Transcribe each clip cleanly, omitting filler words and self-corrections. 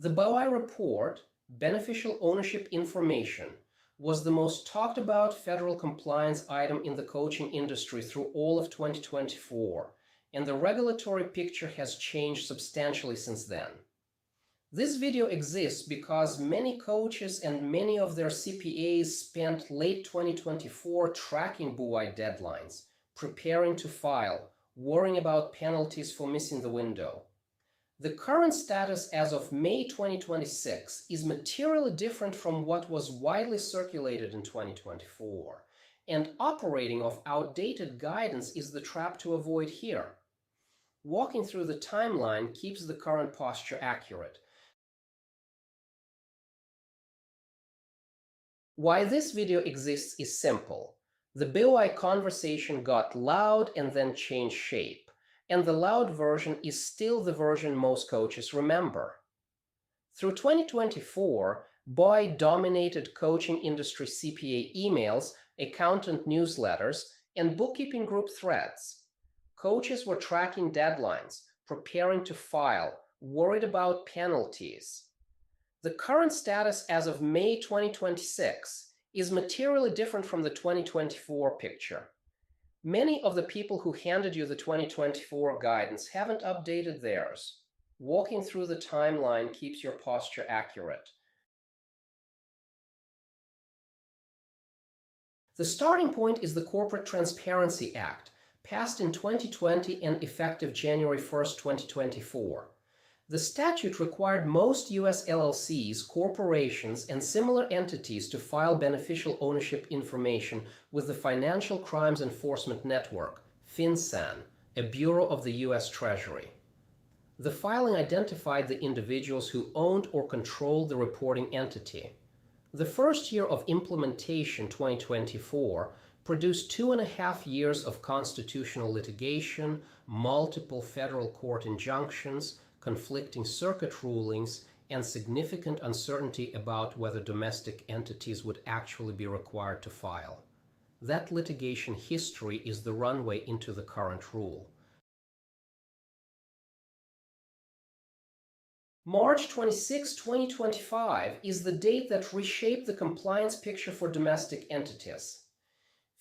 The BOI report, Beneficial Ownership Information, was the most talked about federal compliance item in the coaching industry through all of 2024, and the regulatory picture has changed substantially since then. This video exists because many coaches and many of their CPAs spent late 2024 tracking BOI deadlines, preparing to file, worrying about penalties for missing the window. The current status as of May 2026 is materially different from what was widely circulated in 2024, and operating off outdated guidance is the trap to avoid here. Walking through the timeline keeps the current posture accurate. Why this video exists is simple. The BOI conversation got loud and then changed shape, and the loud version is still the version most coaches remember. Through 2024, BOI dominated coaching industry CPA emails, accountant newsletters, and bookkeeping group threads. Coaches were tracking deadlines, preparing to file, worried about penalties. The current status as of May 2026 is materially different from the 2024 picture. Many of the people who handed you the 2024 guidance haven't updated theirs. Walking through the timeline keeps your posture accurate. The starting point is the Corporate Transparency Act, passed in 2020 and effective January 1st, 2024. The statute required most U.S. LLCs, corporations, and similar entities to file beneficial ownership information with the Financial Crimes Enforcement Network, FinCEN, a bureau of the U.S. Treasury. The filing identified the individuals who owned or controlled the reporting entity. The first year of implementation, 2024, produced 2.5 years of constitutional litigation, multiple federal court injunctions, conflicting circuit rulings, and significant uncertainty about whether domestic entities would actually be required to file. That litigation history is the runway into the current rule. March 26, 2025 is the date that reshaped the compliance picture for domestic entities.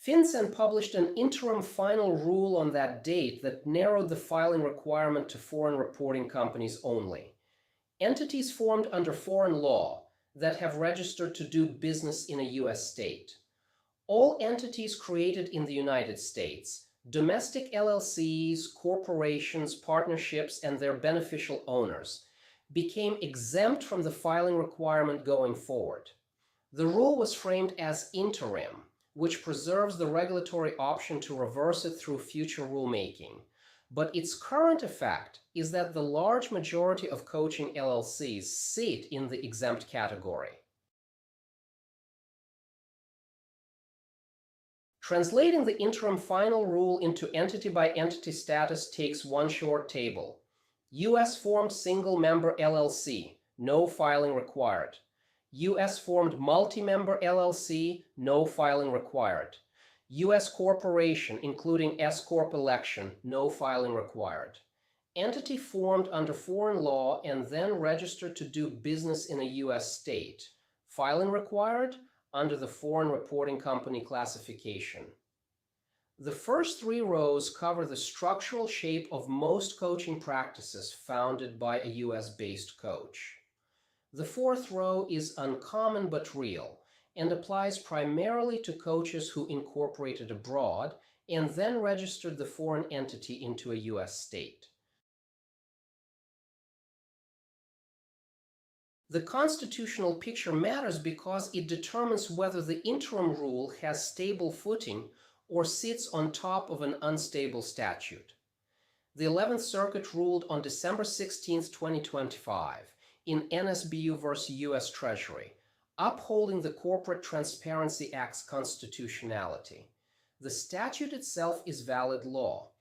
FinCEN published an interim final rule on that date that narrowed the filing requirement to foreign reporting companies only. Entities formed under foreign law that have registered to do business in a U.S. state. All entities created in the United States, domestic LLCs, corporations, partnerships, and their beneficial owners, became exempt from the filing requirement going forward. The rule was framed as interim, which preserves the regulatory option to reverse it through future rulemaking. But its current effect is that the large majority of coaching LLCs sit in the exempt category. Translating the interim final rule into entity-by-entity status takes one short table. U.S.-formed single-member LLC, no filing required. U.S.-formed multi-member LLC, no filing required. U.S. corporation, including S-corp election, no filing required. Entity formed under foreign law and then registered to do business in a U.S. state. Filing required under the foreign reporting company classification. The first 3 rows cover the structural shape of most coaching practices founded by a U.S.-based coach. The 4th row is uncommon but real, and applies primarily to coaches who incorporated abroad and then registered the foreign entity into a U.S. state. The constitutional picture matters because it determines whether the interim rule has stable footing or sits on top of an unstable statute. The 11th Circuit ruled on December 16, 2025, in NSBU versus U.S. Treasury, upholding the Corporate Transparency Act's constitutionality. The statute itself is valid law.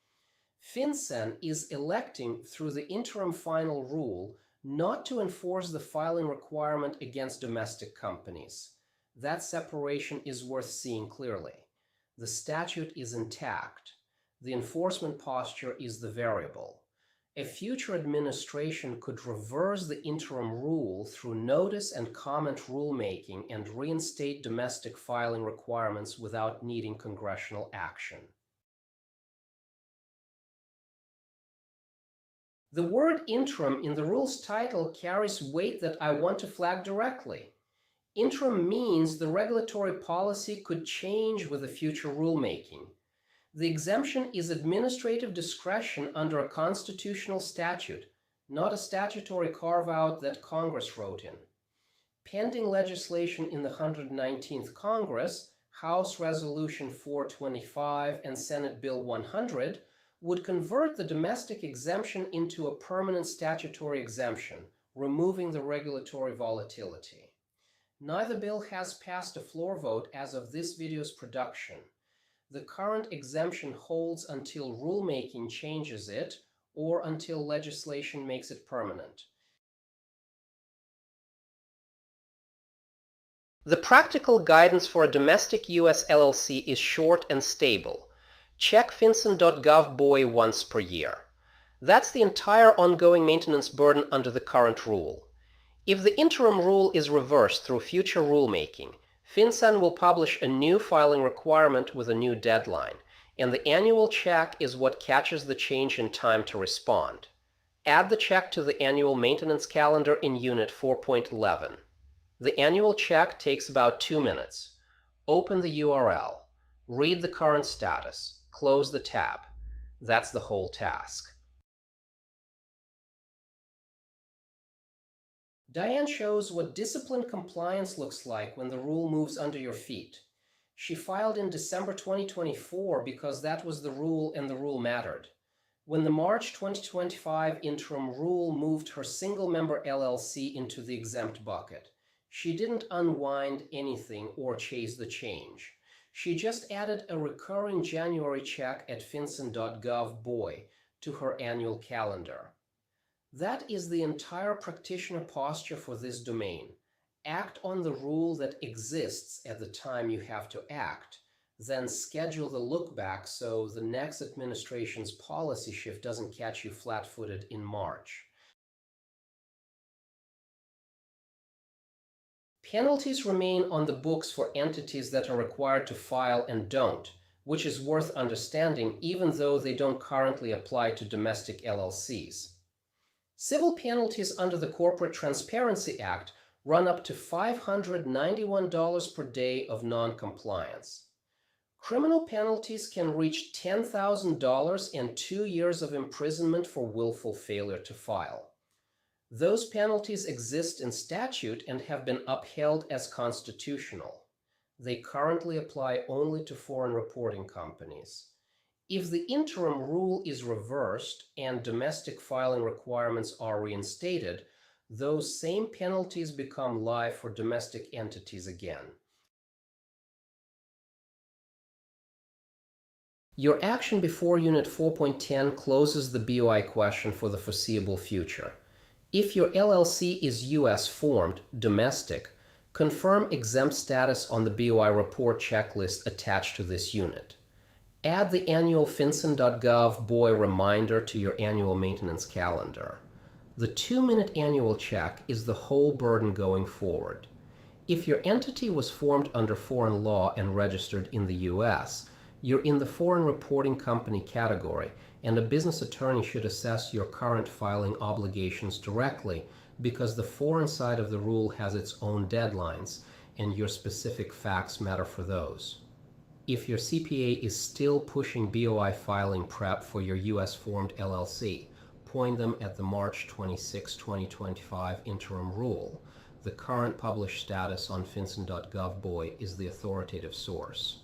FinCEN is electing, through the interim final rule, not to enforce the filing requirement against domestic companies. That separation is worth seeing clearly. The statute is intact. The enforcement posture is the variable. A future administration could reverse the interim rule through notice and comment rulemaking and reinstate domestic filing requirements without needing congressional action. The word interim in the rule's title carries weight that I want to flag directly. Interim means the regulatory policy could change with a future rulemaking. The exemption is administrative discretion under a constitutional statute, not a statutory carve-out that Congress wrote in. Pending legislation in the 119th Congress, House Resolution 425 and Senate Bill 100, would convert the domestic exemption into a permanent statutory exemption, removing the regulatory volatility. Neither bill has passed a floor vote as of this video's production. The current exemption holds until rulemaking changes it or until legislation makes it permanent. The practical guidance for a domestic U.S. LLC is short and stable. Check fincen.gov BOI once per year. That's the entire ongoing maintenance burden under the current rule. If the interim rule is reversed through future rulemaking, FinCEN will publish a new filing requirement with a new deadline, and the annual check is what catches the change in time to respond. Add the check to the annual maintenance calendar in Unit 4.11. The annual check takes about 2 minutes. Open the URL, read the current status, close the tab. That's the whole task. Diane shows what disciplined compliance looks like when the rule moves under your feet. She filed in December 2024 because that was the rule and the rule mattered. When the March 2025 interim rule moved her single-member LLC into the exempt bucket, she didn't unwind anything or chase the change. She just added a recurring January check at fincen.gov BOI to her annual calendar. That is the entire practitioner posture for this domain. Act on the rule that exists at the time you have to act, then schedule the look back so the next administration's policy shift doesn't catch you flat-footed in March. Penalties remain on the books for entities that are required to file and don't, which is worth understanding even though they don't currently apply to domestic LLCs. Civil penalties under the Corporate Transparency Act run up to $591 per day of non-compliance. Criminal penalties can reach $10,000 and 2 years of imprisonment for willful failure to file. Those penalties exist in statute and have been upheld as constitutional. They currently apply only to foreign reporting companies. If the interim rule is reversed and domestic filing requirements are reinstated, those same penalties become live for domestic entities again. Your action before Unit 4.10 closes the BOI question for the foreseeable future. If your LLC is U.S. formed, domestic, confirm exempt status on the BOI report checklist attached to this unit. Add the annual fincen.gov BOI reminder to your annual maintenance calendar. The 2-minute annual check is the whole burden going forward. If your entity was formed under foreign law and registered in the U.S., you're in the foreign reporting company category, and a business attorney should assess your current filing obligations directly because the foreign side of the rule has its own deadlines, and your specific facts matter for those. If your CPA is still pushing BOI filing prep for your U.S.-formed LLC, point them at the March 26, 2025 interim rule. The current published status on fincen.gov BOI is the authoritative source.